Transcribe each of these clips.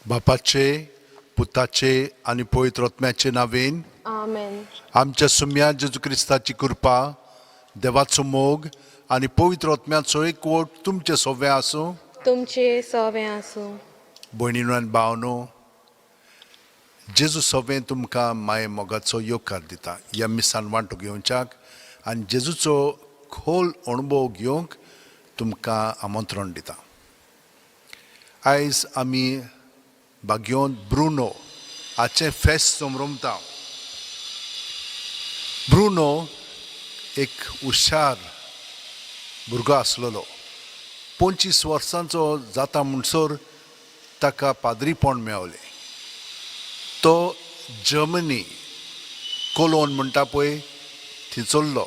बापाचे, पुताचे आणि पवित्र आत्म्याचे नावेन आमेन. आमच्या सुम्या जेजू क्रिस्ताची कृपा, देवाचो मोग आणि पवित्र आत्म्याचो एकवट तुमचे सोवे आसूं. तुमचे सवे आसूं. भयणीनो आनी भावनो, जेजू सोवें तुमकां माये मोगाचो योगकार दिता. ह्या मिसान वांटो घेवच्याक आनी जेजूचो खोल अणभव घेवंक तुमकां आमंत्रण दिता. आयज आमी बागयोन ब्रुनो हाचें फेस्त समरमता. ब्रुनो एक हुशार भुरगो आसलेलो. 25 वर्सांचो जाता म्हणसर ताका पाद्रीपण मेळलें. तो जर्मनी कोलोन म्हणटा पळय थंयसरलो.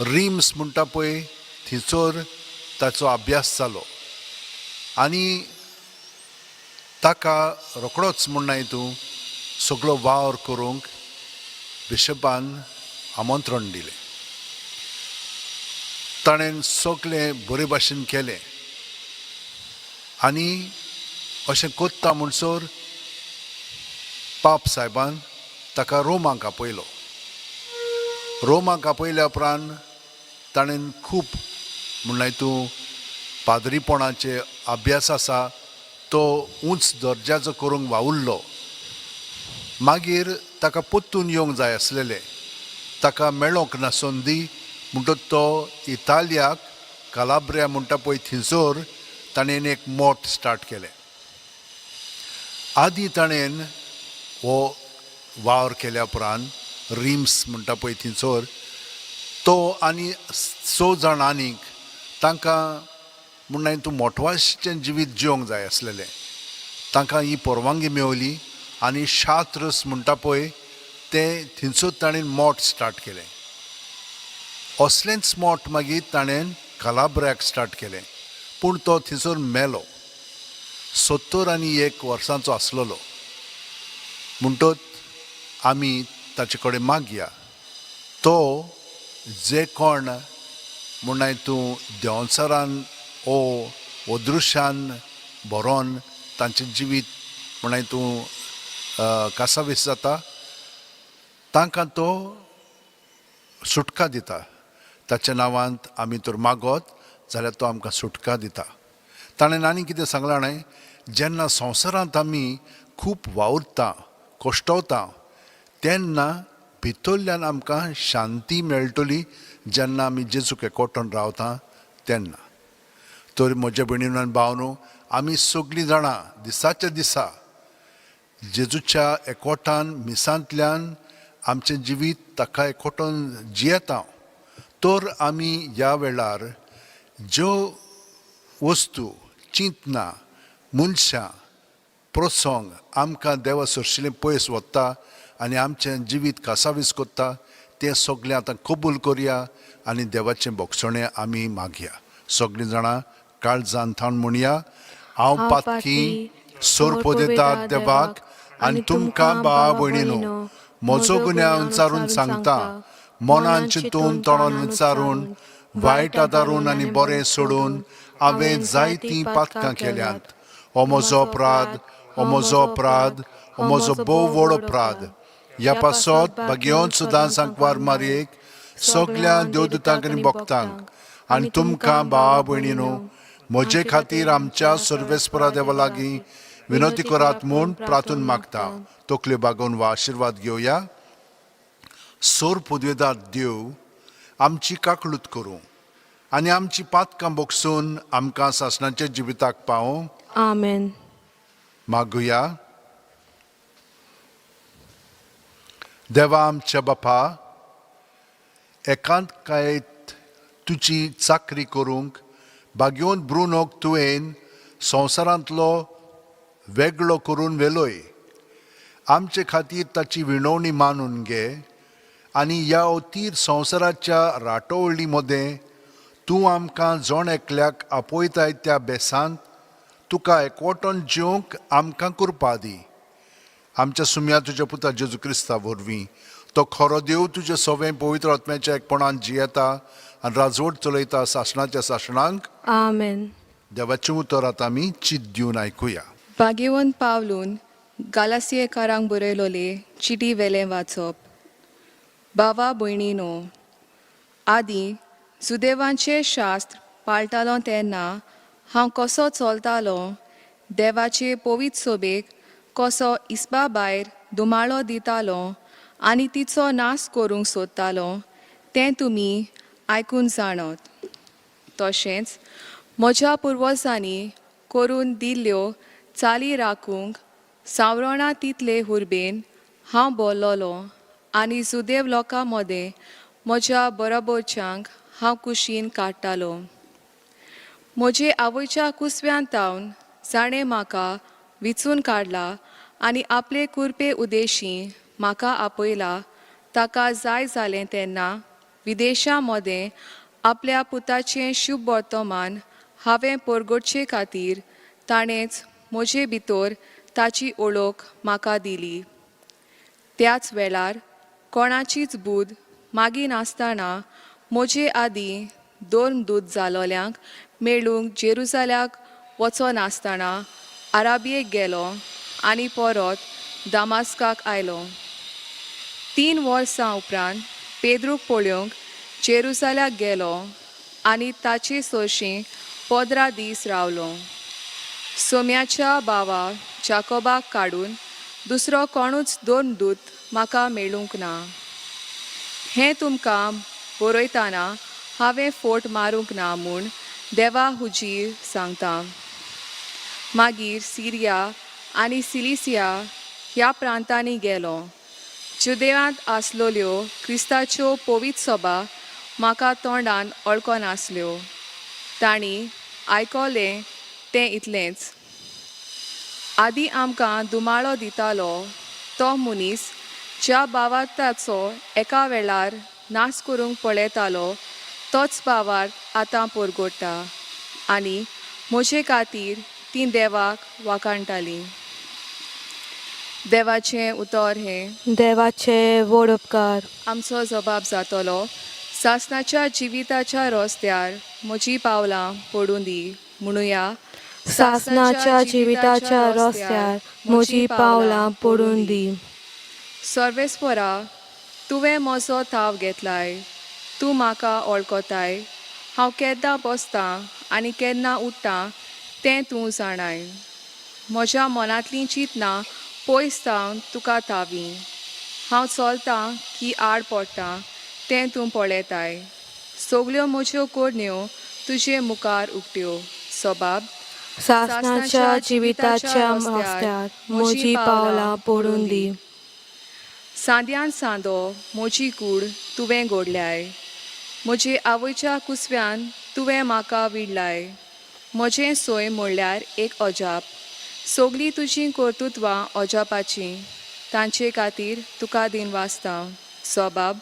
रिम्स म्हणटा पळय थंयसर ताचो अभ्यास जालो आनी ताका रोखडोच म्हणना हितून सगळो वावर करूंक बिशपान आमंत्रण दिलें. ताणें सगळें बरे भाशेन केलें आनी अशें कोत्ता म्हणसर पाप साहेबान ताका रोमाक आपयलो. रोमाक आपयल्या उपरांत ताणें खूब म्हणना हितून पाद्रीपणाचे अभ्यास आसा तो उंच दर्ज्याचो करूंक वावुरलो. मागीर ताका परतून येवंक जाय आसलेलें. ताका मेळोंक ना संदी म्हणटच तो इतालियाक कालाब्रिया म्हणटा पळय थंयसर ताणें एक मोठ स्टार्ट केलें. आदीं ताणें हो वावर केल्या उपरांत रिम्स म्हणटा पळय थंयसर तो आनी 6 जाण आनीक तांकां म्हणना तूं मोठवाशेचें जिवीत जिवंक जाय आसलेलें. तांकां ही परवानगी मेवली आनी शात्रस म्हणटा पळय तें थंयसर ताणें मोठ स्टार्ट केलें. असलेंच मोठ मागीर ताणें कालाब्रियाक स्टार्ट केलें. पूण तो थंयसर मेलो. 71 वर्सांचो आसलेलो. म्हणटच आमी ताचे कडेन मागया तो जे कोण म्हणना हितून देंवचारान ओ दृश्यान बरोवन तांचें जिवीत म्हणना हितून कासावीस जाता तांकां तो सुटका दिता. ताच्या नांवांत आमी तर मागोत जाल्यार तो आमकां सुटका दिता. ताणें आनी कितें सांगलां जाणां, जेन्ना संवसारांत आमी खूब वावुरता कश्टवता तेन्ना भितरल्यान आमकां शांती मेळटली जेन्ना आमी जेजूक एकवटून रावता तेन्ना. तर म्हज्या भयणीनो आनी भावनो, आमी सगळीं जाणां दिसाच्या दिसा जेजूच्या एकवटान मिसांतल्यान आमचें जिवीत ताका एकवटून जियेता. तर आमी ह्या वेळार ज्यो वस्तू चिंतना मनशां प्रसंग आमकां देवा सरशिल्लें पयस व्हरता आनी आमचें जिवीत कासावीस कोत्ता तें सगळें आतां कबूल करया आनी देवाचें भोगसणें आमी मागया. सगळीं जाणां काळजान थावन म्हणया, हांव पातकी सोरपो दिता देवाक आनी तुमकां भावा भयणीनो म्हजो गुन्यांव विचारून सांगता. मनान चिंतून तोंडान विचारून वायट आदारून आनी बरें सोडून हांवें जायतीं पातकां केल्यांत. हो म्हजो अपराध, हो म्हजो अपराध, हो म्हजो भोव व्हड अपराध. ह्या पासत भाग्यवंत सुद्दां सांकवार मारयेक सगळ्या देवदूतांक आनी भक्तांक आनी तुमकां भावा भयणीनो म्हजे खातीर आमच्या सर्वेस्परा देवा लागीं विनंती करात म्हूण प्रार्थून मागता. तकल्यो बागोवन वा आशिर्वाद घेवया. सोर पदवेदार देव आमची काकळूत करूं आनी आमची पातकां भोगसून आमकां सासणाच्या जिविताक पावों. आमेन. मागुया. देवा आमच्या बापा, एकांतकायेत तुजी चाकरी करूंक भाग्यवंत ब्रुनोक तुवें संवसारांतलो वेगळो करून व्हेलोय. आमचे खातीर ताची विणवणी मानून घे आनी ह्या अतीर संवसाराच्या राटोवळी मदें तूं आमकां जण एकल्याक आपयताय त्या बेसांत तुका एकवटून जिवंक आमकां कृपा दी. आमच्या सुम्या तुज्या पुता जेजू क्रिस्ता वरवीं तो खरो देव तुजे सवें पवित्र आत्म्याच्या एकपणान जियेता आनी राजवट चलयता सासणाच्या सासणांक. आमेन. देवाचें उतर आतां आमी चित दिवन आयकुया. बागेवन पावलून गालासियेकारांक बरयलोले चिटी वेलें वाचप. भावा भयणीनो, आदीं सुदैवांचें शास्त्र पाळटालो तेन्ना हांव कसो चलतालो, देवाचे पवित्र सोबेक कसो इस्बा भायर दुमाळो दितालो आनी तिचो नाश करूंक सोदतालो तें तुमी आयकून जाणत. तशेंच म्हज्या पुर्वजांनी करून दिल्ल्यो चाली राखूंक सावरणां तितले हुर्बेन हांव बोल्लोलो आनी सुदैव लोकां मदें म्हज्या बरोबरच्यांक हांव कुशीन काडटालो. म्हजे आवयच्या कुसव्यान तावन जाणें म्हाका विचून काडला आनी आपले कुरपे उदेशी म्हाका आपयला. ताका जाय जालें तेन्ना विदेशां मदें आपल्या पुताचें शुभ वर्तमान हांवें परगडचे खातीर ताणेंच म्हजे भितर ताची ओळख म्हाका दिली. त्याच वेळार कोणाचीच बूद मागी नासतना म्हजे आदीं 2 दूत जालोल्यांक मेळूंक जेरुसाल्याक वचोनासतना आराबियेक गेलो आनी परत दामास्काक आयलो. 3 वर्सां उपरांत पेद्रूक पळोवंक जेरुसाल्याक गेलो आनी ताचे सोयशीं 15 दीस रावलो. सोम्याच्या भावा जाकोबाक काडून दुसरो कोणूच 2 दूत म्हाका मेळूंक ना. हें तुमकां बरयतना हांवें फोट मारूंक ना म्हूण देवा हुजीर सांगता. मागीर सिरिया आनी सिलिसिया ह्या प्रांतांनी गेलो. जुदेयांत आसलोल्यो क्रिस्ताच्यो पवित्र सभा म्हाका तोंडान वळखनासल्यो. तांणी आयकलें तें इतलेंच. आदीं आमकां दुमाळो दितालो तो मनीस ज्या भावार्थाचो एका वेळार नाश करूंक पळयतालो तोच भावार्थ आतां परगडटा आनी म्हजे खातीर ती देवाक वाखाणटाली. देवाचें उतर हें. देवाचे व्हड उपकार. आमचो जबाब जातलो, सासणाच्या जिविताच्या रस्त्यार म्हजी पावलां पडूं दी. म्हणुया, सासणाच्या जिविताच्या रस्त्यार म्हजी पावलां पडून दी. सर्वेस्परा, तुवें म्हजो थाव घेतलाय. तूं म्हाका वळखताय. हांव केन्ना बसतां आनी केन्ना उठ्ठां तें तूं जाणाय. म्हज्या मनांतलीं चिंतनां पयस थावन तुका थावीं. हांव चलतां की आड पडटां तें तूं पळयताय. सगल्यो म्हज्यो कोडण्यो तुजे मुखार उक्त्यो. सबाब, सासणाच्या जिविताच्या रस्त्यार म्हजी पावलां पडून दी. सांद्यान सांदो म्हजी कूड तुवें घोडल्याय. म्हजे आवयच्या कुसव्यान तुवें म्हाका विडलाय. म्हजें सोय म्हणल्यार एक अजाप. सगलीं तुजीं कर्तुत्वां अजापाचीं. तांचे खातीर तुका दिनवासता. सबाब,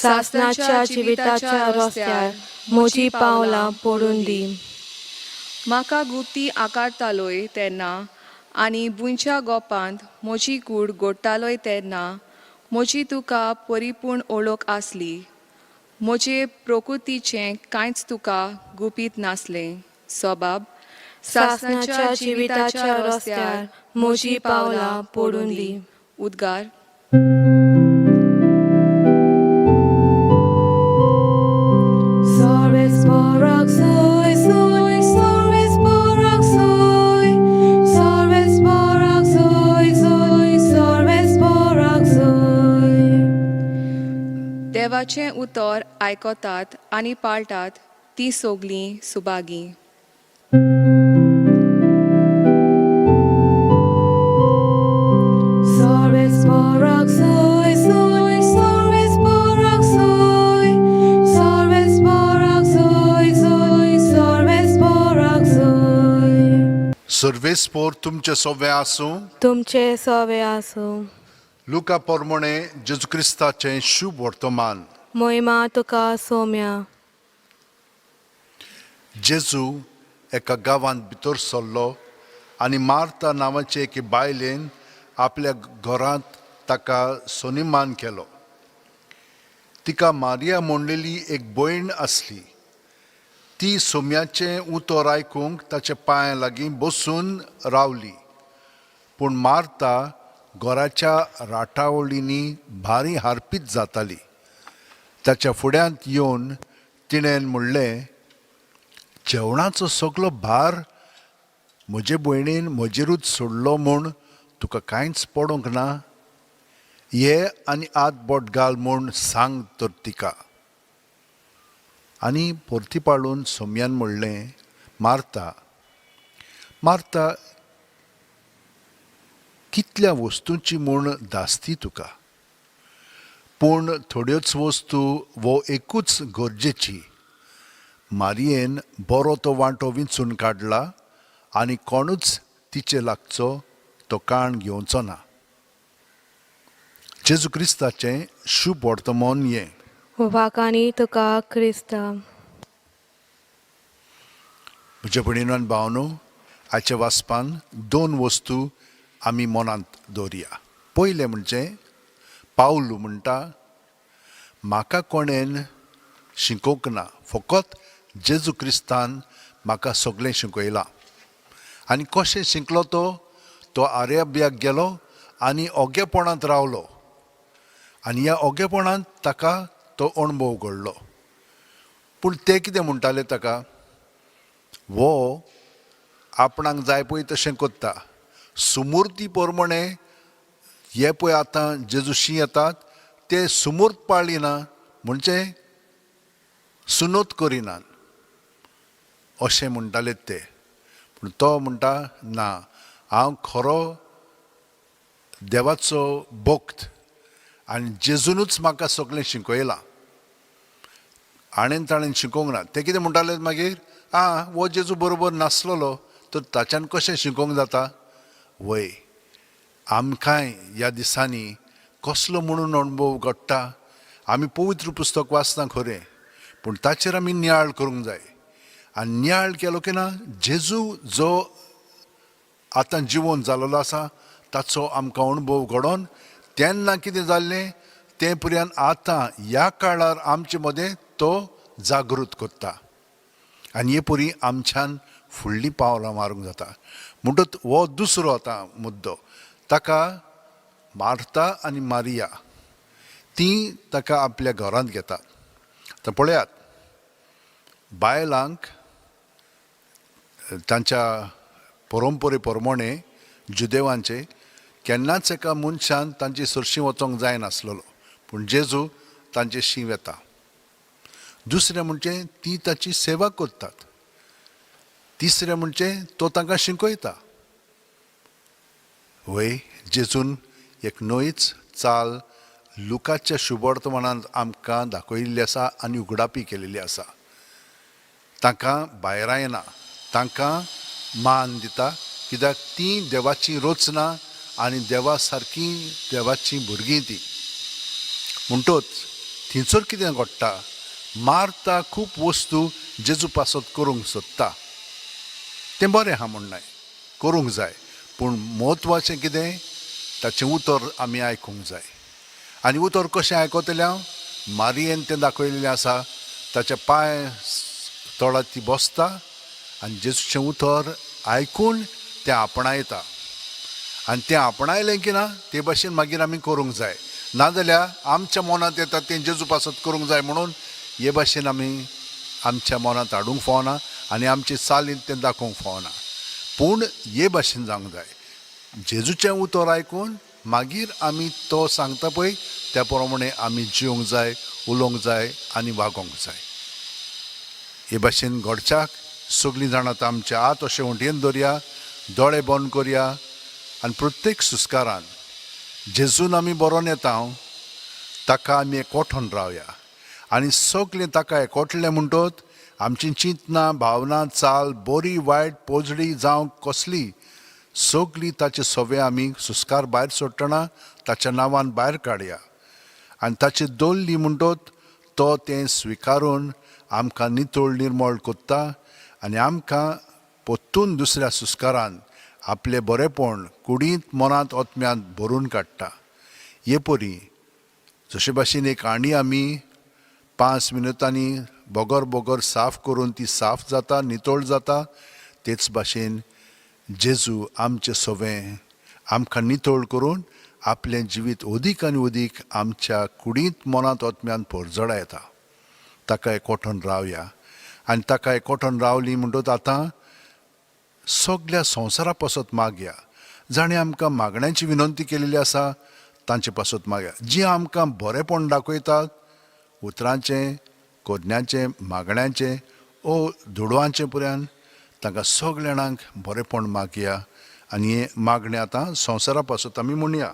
सासणाच्या जिविताच्या रस्त्यार म्हजी पावलां पडून दी. म्हाका गुप्ती आकारतालोय तेन्ना आनी बुंयच्या गोपांत म्हजी कूड घोडटालोय तेन्ना म्हजी तुका परिपूर्ण ओळख आसली. म्हजे प्रकृतीचें कांयच तुका गुपीत नासलें. सबाब, सासणाच्या जिविताच्या रस्त्यार म्हजी पावलां पडून दी. उद्गार. देवाचें उतर आयकतात आनी पाळटात ती सगलीं सुभागी. सर्वेस्पोर तुमचे सोवे आसूं. तुमचे सवे आसूं. लुका पोरमोणे जेजू क्रिस्ताचें शुभ वर्तमान. मोहिमा तुका सोम्या. जेजू एका गांवांत भितर सरलो आनी मार्ता नांवाचे एके बायलेन आपल्या घरांत ताका सोनिमान केलो. तिका मारिया म्हणलेली एक भयण आसली. ती सोम्याचें उतर आयकूंक ताच्या पांया लागीं बसून रावली. पूण मार्ता घराच्या राटावळींनी भारी हारपीत जाताली. ताच्या फुड्यांत येवन तिणें म्हणलें, जेवणाचो सगलो भार म्हजे भयणीन म्हजेरूच सोडलो म्हूण तुका कांयच पडोंक ना. ये आनी आत बोट घाल म्हूण सांग तर तिका. आनी परती पाळून सोम्यान म्हणलें, मार्ता मार्ता, कितल्या वस्तूंची म्हूण धास्ती तुका, पूण थोड्योच वस्तू वो एकूच गरजेची. मारयेन बरो तो वांटो विंचून काडला आनी कोणूच तिचे लागचो तो काण घेवचो ना. जेजू क्रिस्ताचें शुभ वर्तमान हें. वाकानी तुका क्रिस्ता. म्हज्या भयणीनो आनी भावनो, आयच्या वाचपान 2 वस्तू आमी मनांत दवरया. पयलें म्हणजे पावलू म्हणटा, म्हाका कोणेन शिकोवंक ना, फकत जेजू क्रिस्तान म्हाका सगळें शिकयलां. आनी कशें शिकलो तो आर्याब्याक गेलो आनी ओगेपणांत रावलो. आनी ह्या ओगेपणांत ताका तो अणभव घडलो. पूण ते कितें म्हणटाले ताका, वो आपणाक जाय पळय तशें कोत्ता. सुमूर्ती प्रमाणे हे पळय आतां जेजूशी येतात ते सुमूर्त पाळिना, म्हणजे सुनोत करिनात अशें म्हणटाले ते. पूण तो म्हणटा, ना, हांव खरो देवाचो भक्त आनी जेजूनूच म्हाका सगळें शिकयलां. आनीन ताणें शिकोवंक ना. ते कितें म्हणटाले मागीर, वो जेजू बरोबर नासलोलो तर ताच्यान कशें शिकोवंक जाता. वय, आमकांय ह्या दिसांनी कसलो म्हणून अणभव घडटा. आमी पवित्र पुस्तक वाचना खरें, पूण ताचेर आमी नियाळ करूंक जाय. आनी नियाळ केलो की ना, जेजू जो आतां जिवंत जाल्लो आसा ताचो आमकां अणभव घडोवन तेन्ना कितें जाल्लें तें पर्यंत आतां ह्या काळार आमचे मदें तो जागृत करता. आनी हे परी आमच्यान फुडलीं पावलां मारूंक जाता. म्हणटच हो दुसरो आतां मुद्दो. ताका मार्ता आनी मारिया तीं ताका आपल्या घरांत घेतात. तर पळयात, बायलांक तांच्या परंपरे प्रमाणे जुदेवांचे केन्नाच एका मनशान तांची सरशीं वचोंक जायनासलेलो, पूण जेजू तांचे शीं येता. दुसरें म्हणजे ती ताची सेवा करतात. तिसरें म्हणजे तो तांकां शिकयता. वय, जेजून एक नवीच चाल लुकाच्या शुभवर्तमानांत आमकां दाखयिल्ली आसा आनी उगडापी केलेली आसा. तांकां भायर येना, तांकां मान दिता, कित्याक तीं देवाची रचना आनी देवा सारकीं देवाचीं भुरगीं तीं. म्हणटच थंयसर कितें घडटा, मार्ता खूब वस्तू जेजू पासत करूंक सोदता. तें बरें आहा म्हणनाय, करूंक जाय, पूण म्हत्वाचें कितें, ताचें उतर आमी आयकूंक जाय. आनी उतर कशें आयकतलें हांव, मारयेन तें दाखयलेलें आसा. ताच्या पांय तळात ती बसता आनी जेजूचें उतर आयकून तें आपणायता. आनी तें आपणायलें की ना, ते भाशेन मागीर आमी करूंक जाय. नाजाल्यार आमच्या मनांत येता तें जेजू पासत करूंक जाय म्हणून हे भाशेन आमी आमच्या मनांत हाडूंक फावना आनी आमचे चालीन तें दाखोवंक फावना. पूण हे भाशेन जावंक जाय, जेजूचें उतर आयकून मागीर आमी तो सांगता पळय त्या प्रमाणे आमी जिवंक जाय, उलोवंक जाय आनी वागोवंक जाय. हे भाशेन घडच्याक सगळीं जाणां आतां आमचे हात अशें वंटयेन दवरया, दोळे बंद करया आनी प्रत्येक सुस्कारान जेजून आमी बरोवन येता ताका आमी एकवठोन रावया. आनी सगळें ताका एकवटलें म्हणटच आमची चिंतना, भावना, चाल बरी वायट पोजडी जावं कसली सगळी ताचे सवे आमी सुस्कार भायर सोडटना ताच्या नांवान भायर काडया. आनी ताची दवरली म्हणटच तो तें स्विकारून आमकां नितळ निर्मळ कोत्ता आनी आमकां पोत्तून दुसऱ्या सुस्कारान आपलें बरेंपण कुडींत मनांत ओतम्यांत भरून काडटा. हे परी जशे भाशेन एक आणी आमी 5 मिनटांनी बोगोर साफ करून ती साफ जाता, नितळ जाता, तेच भाशेन जेजू आमचें सवें आमकां नितळ करून आपलें जिवीत अदीक आनी अदीक आमच्या कुडींत मनांत ओतम्यान परजोडा येता. ताका एकवटून रावया आनी ताका एकवटून रावली म्हणटच आतां सगळ्या संवसारा पासत मागया. जाणें आमकां मागण्यांची विनंती केलेली आसा तांचे पासत मागया. जी आमकां बरेंपण दाखयतात उतरांचें, कोदण्यांचें, मागण्यांचें ओ दुडवांचें पुऱ्यान तांकां सगळ्या जाणांक बरेंपण मागया. आनी हे मागणें आतां संवसारा पासत आमी म्हणया.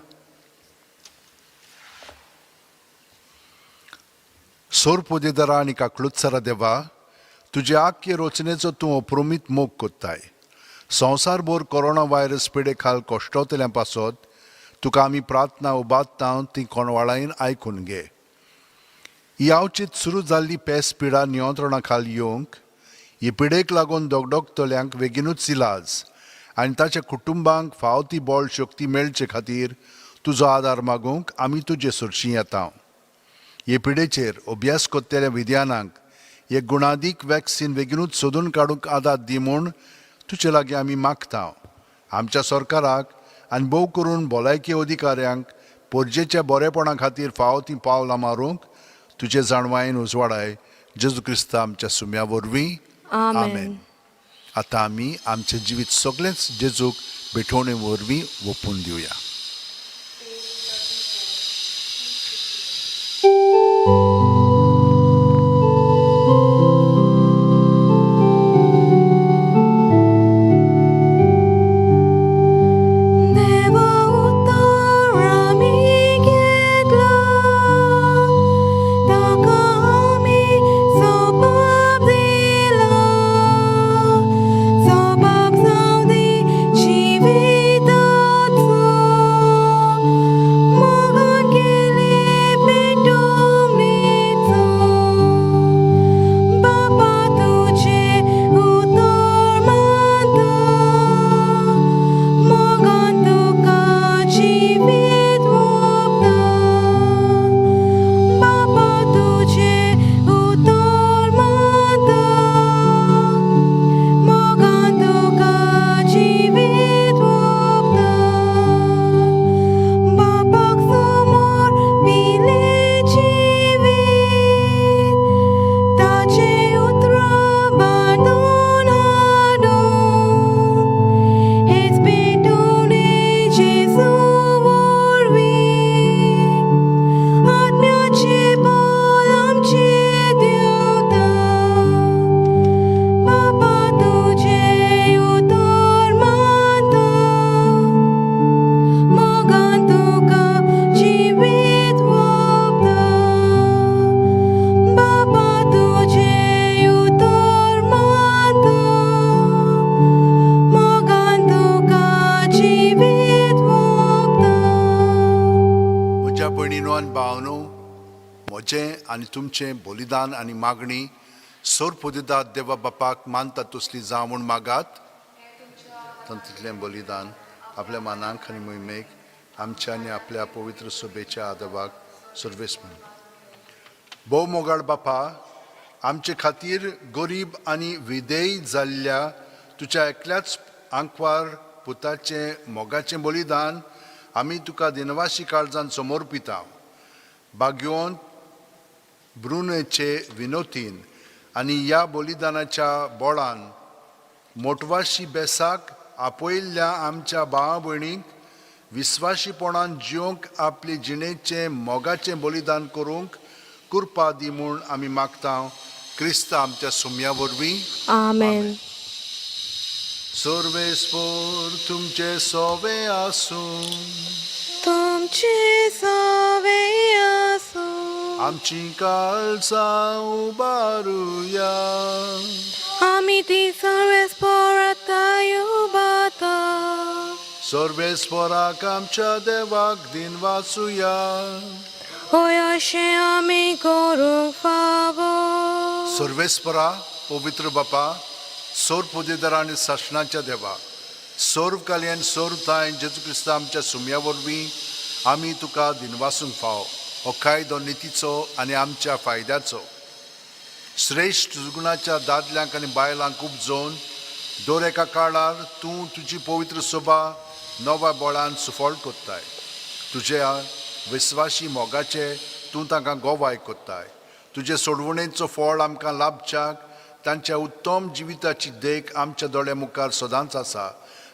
सोर पोदेदारा आनी काकलुत्सरा देवा, तुजे आख्खे रचनेचो तूं अप्रुमीत मोग कोत्ताय. संवसारभर कोरोना व्हायरस पिडे खाल कोश्टवतल्यां पासत तुका आमी प्रार्थना उबारता ती कोणवाळायेन आयकून घे. ही आवचीत सुरू जाल्ली पेस पिडा नियंत्रणा खाला येवंक, ही पिडेक लागून दोगदोगतल्यांक बेगीनूच इलाज आनी ताच्या कुटुंबांक फाव ती बळ शक्ती मेळचे खातीर तुजो आदार मागूंक आमी तुजे सुरशीं येता. हे पिडेचेर अभ्यास कोत्तेल्या विद्यानांक एक गुणादीक वॅक्सीन बेगीनूच सोदून काडूंक आदार दी म्हूण तुजे लागीं आमी मागता. आमच्या सरकाराक आनी भोव करून भलायकी अधिकाऱ्यांक परजेच्या बरेपणा खातीर फाव ती पावलां मारूंक तुजे जाणवायेन उजवाडाय. जेजू क्रिस्त आमच्या सुम्या वरवीं. आमेन. आतां आमी आमचें जिवीत सगळेंच जेजूक भेटोवणे वरवीं ओपून दिवया. आनी तुमचें बलिदान आनी मागणी सोर पोदिदाद देवा बापाक मानता तसली जावं म्हूण मागात. तातूंतलें बलिदान आपल्या मानांक आनी मोहिमेक आमच्या आनी आपल्या पवित्र सभेच्या आदवाक सर्वेस म्हणून. भोव मोगाळ बापा, आमचे खातीर गरीब आनी विधेय जाल्ल्या तुज्या एकल्याच आंकवार पुताचें मोगाचें बलिदान आमी तुका दिनवाशी काळजान समर्पिता. भाग्यवंत ब्रुनेचे विनोतीन आनी ह्या बलिदानाच्या बोळान मोटवाशी बेसाक आपयल्ल्या आमच्या भावा भयणींक विस्वाशीपणान जिवंक आपले जिणेचें मोगाचें बलिदान करूंक कृपा दी म्हूण आमी मागता. क्रिस्त आमच्या सुम्या वरवीं. आमेन. सर्वेस्पोर तुमचे सोवे आसूं, तुमचे सोवे आसूं, आमची काळजां उबारुया. आमी ती सर्वेस्पोराताय उबारता. सर्वेस्पोराक आमच्या देवाक दिन वाचुया. होय अशें आमी करूंक फावो. सर्वेस्परा पवित्र बापा, सोर पोदेदारा आनी शासनाच्या देवा, सोर्व काल्यान सोर्व ताय जेजू क्रिस्त आमच्या सुम्या वरवीं आमी तुका दिनवासूंक फाव. हो कायदो नितीचो आनी आमच्या फायद्याचो. श्रेश्ठ जुगणाच्या दादल्यांक आनी बायलांक उपजोवन दर एका काळार तूं तुजी पवित्र सभा नव्या बळान सुफळ कोत्ताय. तुज्या विस्वासी मोगाचे तूं तांकां गोवाय कोत्ताय. तुजे सोडवणेचो फळ आमकां लाभच्याक तांच्या उत्तम जिविताची देख आमच्या दोळ्या मुखार सदांच आसा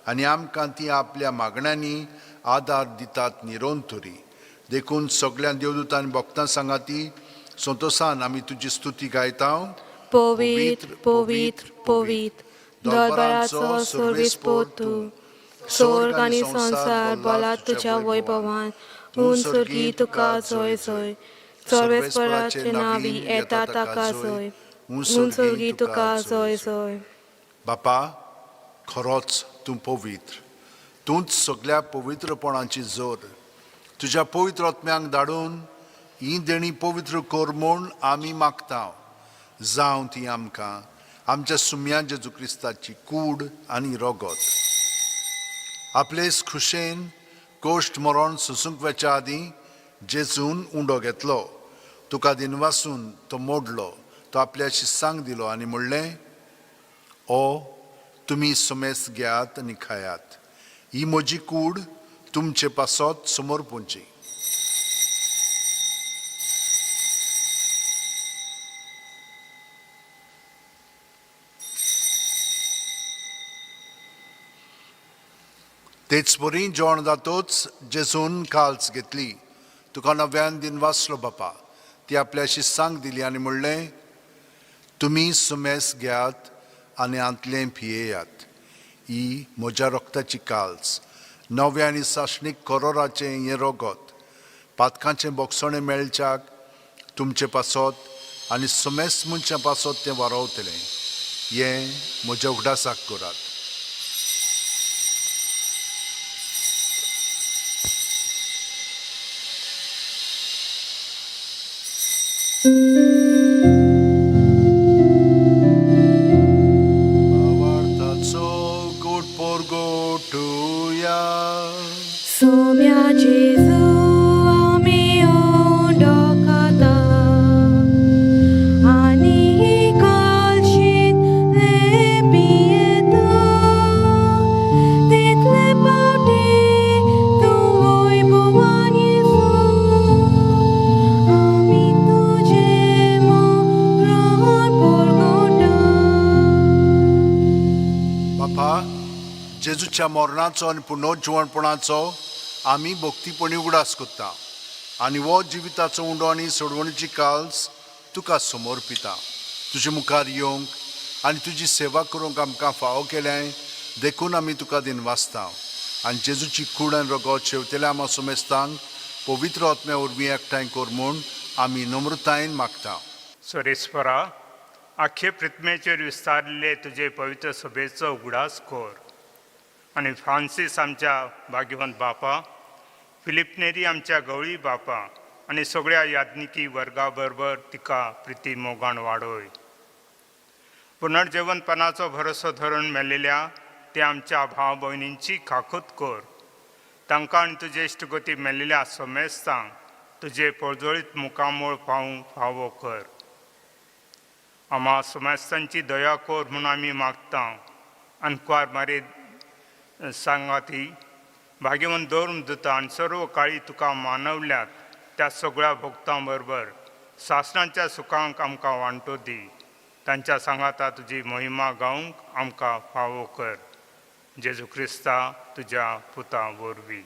आनी आमकां ती आपल्या मागण्यांनी आदार दितात निरोंतरी. देखून सगळ्या देवदूतांनी भक्तां सांगाती संतोशान आमी तुजी स्तुती गायता. Pवित्र पवित्र पवित्र दरबाराचो सर्वेस्पोर तूं. स्वर्ग आनी संसार बोला तुज्या वैभवान. उंचगी तुका जय जय. सर्वेस्पराचे नावी येता ताका जय. उंचगी तुका जय जय. बापा, खरोच तूं पवित्र. तूंच सगळ्या पवित्रपणाची जोर. तुज्या पवित्र आत्म्यांक धाडून ही देणी पवित्र कर म्हूण आमी मागता. जावं ती आमकां आमच्या सुम्या जेजू क्रिस्ताची कूड आनी रोगत. आपलेच खुशेन कोश्ट मरण सुसूंक वेच्या आदीं जेजून उंडो घेतलो. तुका दिनवासून तो मोडलो. तो आपल्या शिस्सांक दिलो आनी म्हणलें, ओ तुमी समेस घेयात आनी खायात. ही म्हजी कूड तुमचे पासत समोर पोंची. तेच बरी जेवण जातोच जेजून काल्स घेतली. तुका नव्यान दिनवासलो बापा. ती आपल्या शिस्सांक दिली आनी म्हणलें, तुमी सुमेस घेयात आनी आंतलें पियेयात. ही म्हज्या रोगताची काल्स. नव्या आनी साशणीक करोराचें हें रोगत. पातकांचें बोगसणें मेळच्याक तुमचे पासत आनी सुमेस मनशां पासत तें वारोवतलें. हें म्हज्या उगडासाक करात. सोम्या जेजू आमी ओंडोकता आनी कालशीत पियेता. तितले पावटी तूं वैभवान येसू आमी तुजें मोग परगटा. बापा, जेजूच्या मरणाचो आनी पुनर्जीवणपणाचो आमी भक्तीपणी उगडास कोत्ता आनी हो जिविताचो उंडो आनी सोडवणीची काल्स तुका समर्पिता. तुजे मुखार येवंक आनी तुजी सेवा करूंक आमकां फावो केलें देखून आमी तुका दिनवासता. आनी जेजूची कूड आनी रगत शेवतेल्या आमा सुमेस्तांक पवित्र आत्म्या वरवीं एकठांय कर म्हूण आमी नम्रतायेन मागता. सोरेस्परा, आख्खे पृथ्वीचेर विस्तारले तुजे पवित्र सभेचो उगडास कर. आनी फ्रांसीस आमच्या भाग्यवंत बापा, फिलिप नेरी आमच्या गवळी बापा आनी सगळ्या याज्ञिकी वर्गा बरोबर तिका प्रिती मोगान वाडय. पुनर्जेवनपणाचो भरोसो धरून मेलेल्या ते आमच्या भाव भयणींची खाकूत कर. तांकां आनी तुजे इश्टगती मेलेल्या समेस्तांक तुजे पळजळीत मुखामोळ पावूंक फावो कर. आम्हा समेस्तांची दया कर म्हूण आमी मागता. अनक्वार मारे सांगाती भाग्यवंत धर्मदूता आनी सर्व काळी तुका मानवल्यात त्या सगळ्या भक्तां बरोबर सासणाच्या सुखांक आमकां वांटो दी. तांच्या सांगाता तुजी महिमा गावंक आमकां फावो कर. जेजू क्रिस्ता तुज्या पुता वरवीं.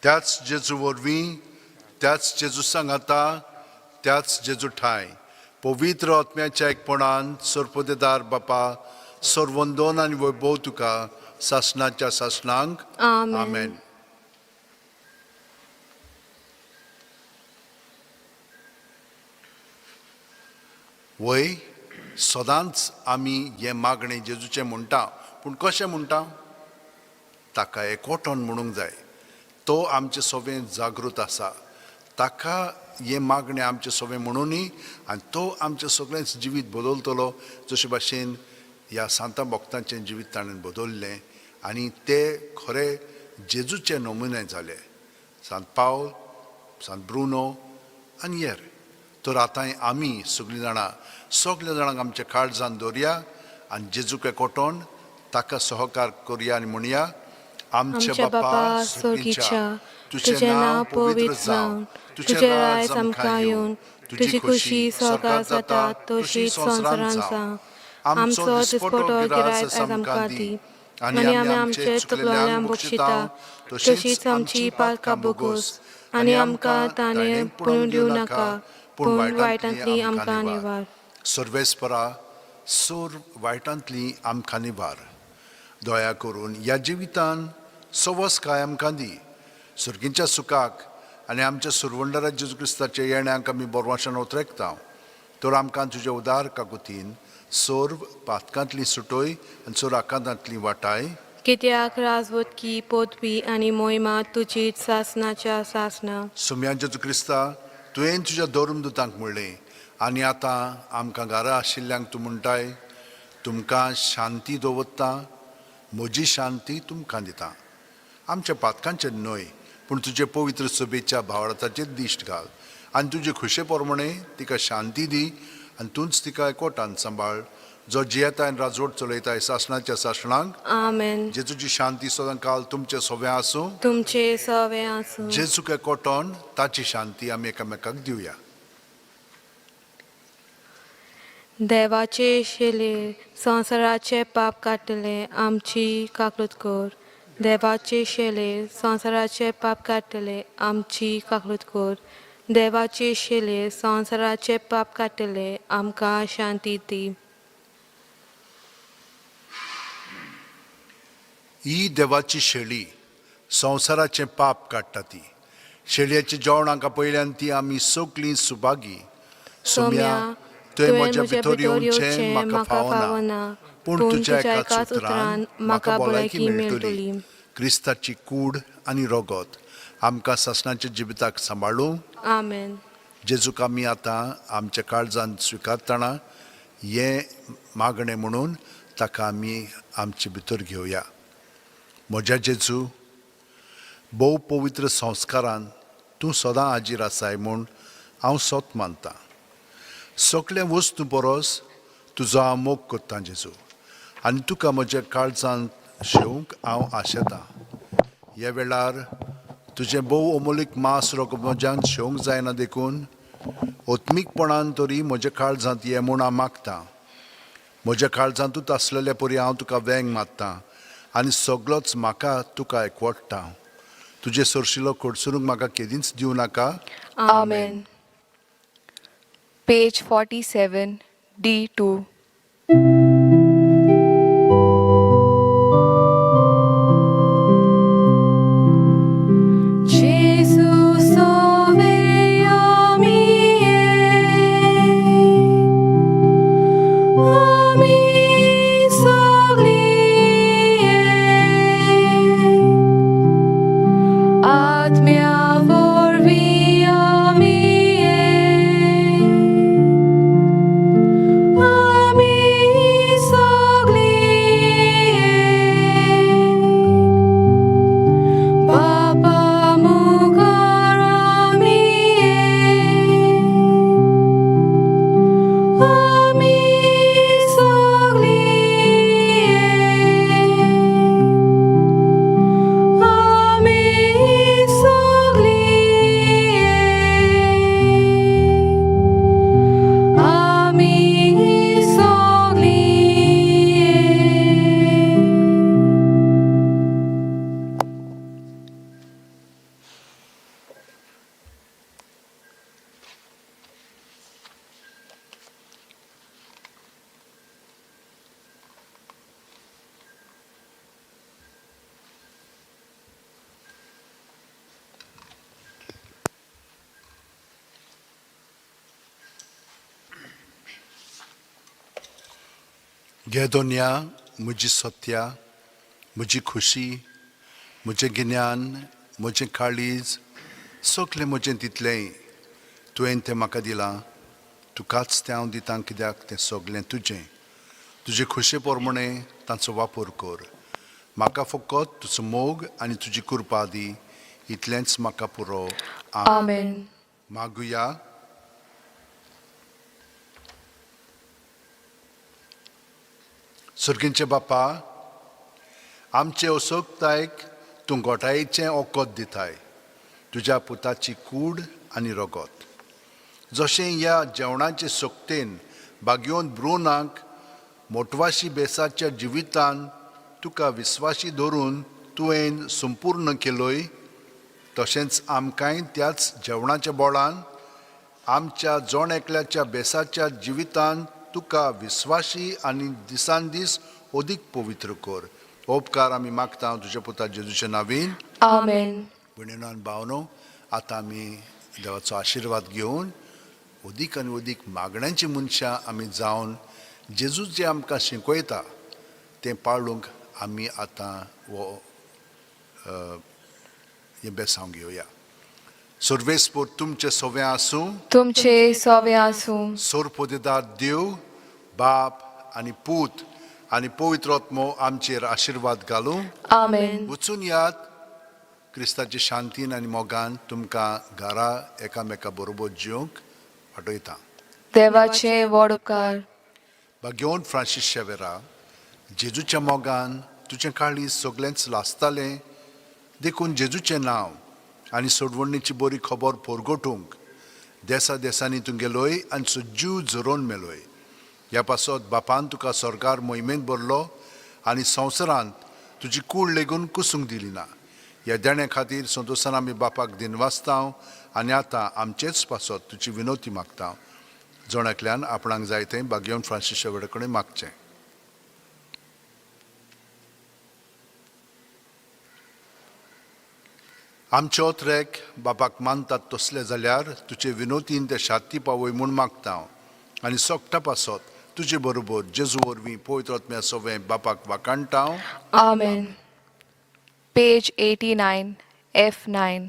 त्याच जेजू वरवीं, त्याच जेजू सांगाता, त्याच जेजू ठाय पवित्र आत्म्याच्या एकपणान सर्पदेदार बापा सर्वंदोन आनी वैभव तुका सासणाच्या सासणांक. आमेन. वय सदांच आमी हे मागणें जेजूचें म्हणटा, पूण कशें म्हणटा? ताका एकवटोन म्हणूंक जाय. तो आमचे सवें जागृत आसा. ताका हे मागणें आमचे सवें म्हणुनी आनी तो आमचें सगळेंच जिवीत बदलतलो. जशे भाशेन ह्या सांता भक्तांचें जिवीत ताणें बदललें आनी ते खरे जेजूचे नमुने जाले. सांत पावल, सांत ब्रुनो आनी हेर तर आतां आमी सगळीं जाणां सगळ्या जाणांक आमच्या काळजान दवरया आनी जेजूक एकवटोन ताका सहकार करया आनी म्हणया आमच्या बापा सोगीच्या तुझे नाव पवित्र जावन तुझे राय आमकां येवन तुझी खुशी स्वर्गात जाता तशी संवसारांत जावं आमचो दिसपटो गिराय आयज आमकां दी आनी आमी आमचे चुकलोल्यांक बक्षिता तशीच आमची पातकां बोगोस आनी आमकां ताणें पळोवन दिवं नाका पूण वायटांतली आमकां निवार सर्वेस्परा सोर वायटांतली आमकां निवार दया करून ह्या जिवितान सवस काय आमकां दी सुर्गींच्या सुखाक आनी आमच्या सुरवंडरा जेजू क्रिस्ताच्या येण्याक आमी बोरवाशान उतरेकता तर आमकां तुज्या उदार काकुतीन सोर पातकांतली सुटोय आनी सोर आकांतांतली वाटाय कित्याक राजवटकी पोतपी आनी मोहिमा तुजीच सासनाच्या सासना सुम्या जेजू क्रिस्ता तुवें तुज्या दोरुमदूतांक म्हणलें आनी आतां आमकां घरा आशिल्ल्यांक तूं म्हणटाय तुमकां शांती दवरता म्हजी शांती तुमकां दिता आमच्या पातकांचे न्हय पूण तुजे पवित्र सभेच्या भावडाताचेर दिश्ट घाल आनी तुजे खुशे प्रमाणे तिका शांती दी आनी तूंच तिका एकवटान सांबाळ जो जियेता आनी राजवट चलयताय सासणाच्या सासणांक आमेन जेजूची शांती सदां काल तुमचे सवे आसूं तुमचे सवे आसूं जेजूक एकवटोन ताची शांती आमी एकामेकाक दिवया देवाचे शेले संवसाराचे पाप काडटले आमची काकूट कोर देवाचे शेले संवसाराचे पाप काडटले आमची काकूट कोर देवाचे शेले संवसाराचे पाप काडटले आमकां शांती दी ही देवाची शेळी संवसाराचें पाप काडटा ती शेळयेच्या जेवणाका पयल्यान ती आमी सगळीं सुभागी सोम्या तुवें म्हज्या भितर येवचें म्हाका फावना पूण तुज्या एकाच उतरान म्हाका भलायकी मेळटली क्रिस्ताची कूड आनी रगत आमकां सासणाच्या जिविताक सांबाळूं आमेन जेजूक आमी आतां आमच्या काळजान स्विकारतना हें मागणें म्हणून ताका आमी आमचे भितर घेवया म्हज्या जेजू भोव पवित्र संस्कारान तूं सदां हाजीर आसाय म्हूण हांव सोत मानतां सगळे वस्तू परस तुजो हांव मोग करतां जेजू आनी तुका म्हज्या काळजान शेवंक हांव आशेतां ह्या वेळार तुजें भोव अमोलीक मास रोग म्हज्यान शेवंक जायना देखून ओत्मीकपणान तरी म्हज्या काळजांत ये म्हूण हांव मागतां म्हज्या काळजांतूच आसलेल्या परी हांव तुका वेंग मारतां आनी सगळोच म्हाका तुका एकवटता तुजे सरशिलो कडसरूंक म्हाका केदींच दिवं नाका Amen. Page 47, D2. Jesus ami sogli atmia vorvi ami sogli Bapa mukarami ami sogli ami sogli ami sogli घेदोन्या म्हजी सत्या म्हजी खुशी म्हजें गिन्यान म्हजें काळीज सगळें म्हजें तितलें तुवें तें म्हाका दिलां तुकाच तें हांव दितां कित्याक तें सगळें तुजें तुजे खुशे प्रमाणे ताचो वापर कर म्हाका फकत तुजो मोग आनी तुजी कृपा दी इतलेंच म्हाका पुरो Amen. मागुया सुर्गींचे बापा, आमचे असोगतायक तूं गोठायेचें ओकोत दिताय तुज्या पुताची कूड आनी रगत. जशें ह्या जेवणाचे सोक्तेन बागयोन ब्रुनाक मोटवाशी बेसाच्या जिवितान तुका विस्वाशी धरून तुवें संपूर्ण केलोय, तशेंच आमकांय त्याच जेवणाच्या बोळान आमच्या जोण एकल्याच्या बेसाच्या जिवितान तुका विस्वाशी आनी दिसान दीस अदीक पवित्र कर. उपकार आमी मागता तुज्या पुता जेजूच्या नांवीन. आमेन. भयणीनान भावनो, आतां आमी देवाचो आशिर्वाद घेवन अदीक आनी अदीक मागण्यांची मनशां आमी जावन जेजू जे आमकां शिकयता तें पाळूंक आमी आतां हो हें बेसांव घेवया. सर्वेस्पर तुमचे सोवें आसूं. तुमचे सोवे आसूं. सोरपोदेदार देव, बाप आनी पूत आनी पवित्र आत्मो आमचेर आशिर्वाद घालूं. आमेन. वचून यात क्रिस्ताचे शांतीन आनी मोगान तुमकां घरा एकामेका बरोबर जिवंक वाटयता. देवाचे व्हड उपकार. भाग्यवन फ्रांसीस शेवेरा, जेजूच्या मोगान तुजें काळीज सगळेंच लासतालें देखून जेजूचें नांव आनी सोडवणीची बरी खबर परगटूंक देसा देसांनी तूं गेलोय आनी सज्जू झरोवन मेलोय. ह्या पासत बापान तुका सरकार मोहिमेंत भरलो आनी संवसारांत तुजी कूड लेगून कुसूंक दिली ना. ह्या देण्या खातीर संतोशान आमी बापाक दिनवासतांव आनी आतां आमचेच पासत तुजी विनोती मागता. जोणाकल्यान आपणाक जाय तें भाग्यवन फ्रांसीस शेवेडे कडेन मागचें. आमचे ओतरेक बापाक मानतात तसले जाल्यार तुजे विनोतीन ते शांती पावय म्हूण मागता आनी सोगटा पासत तुजे बरोबर जेजू वरवीं पवित्र आत्म्या सोवें बापाक वाकाणटा. आमेन. Page 89 F9.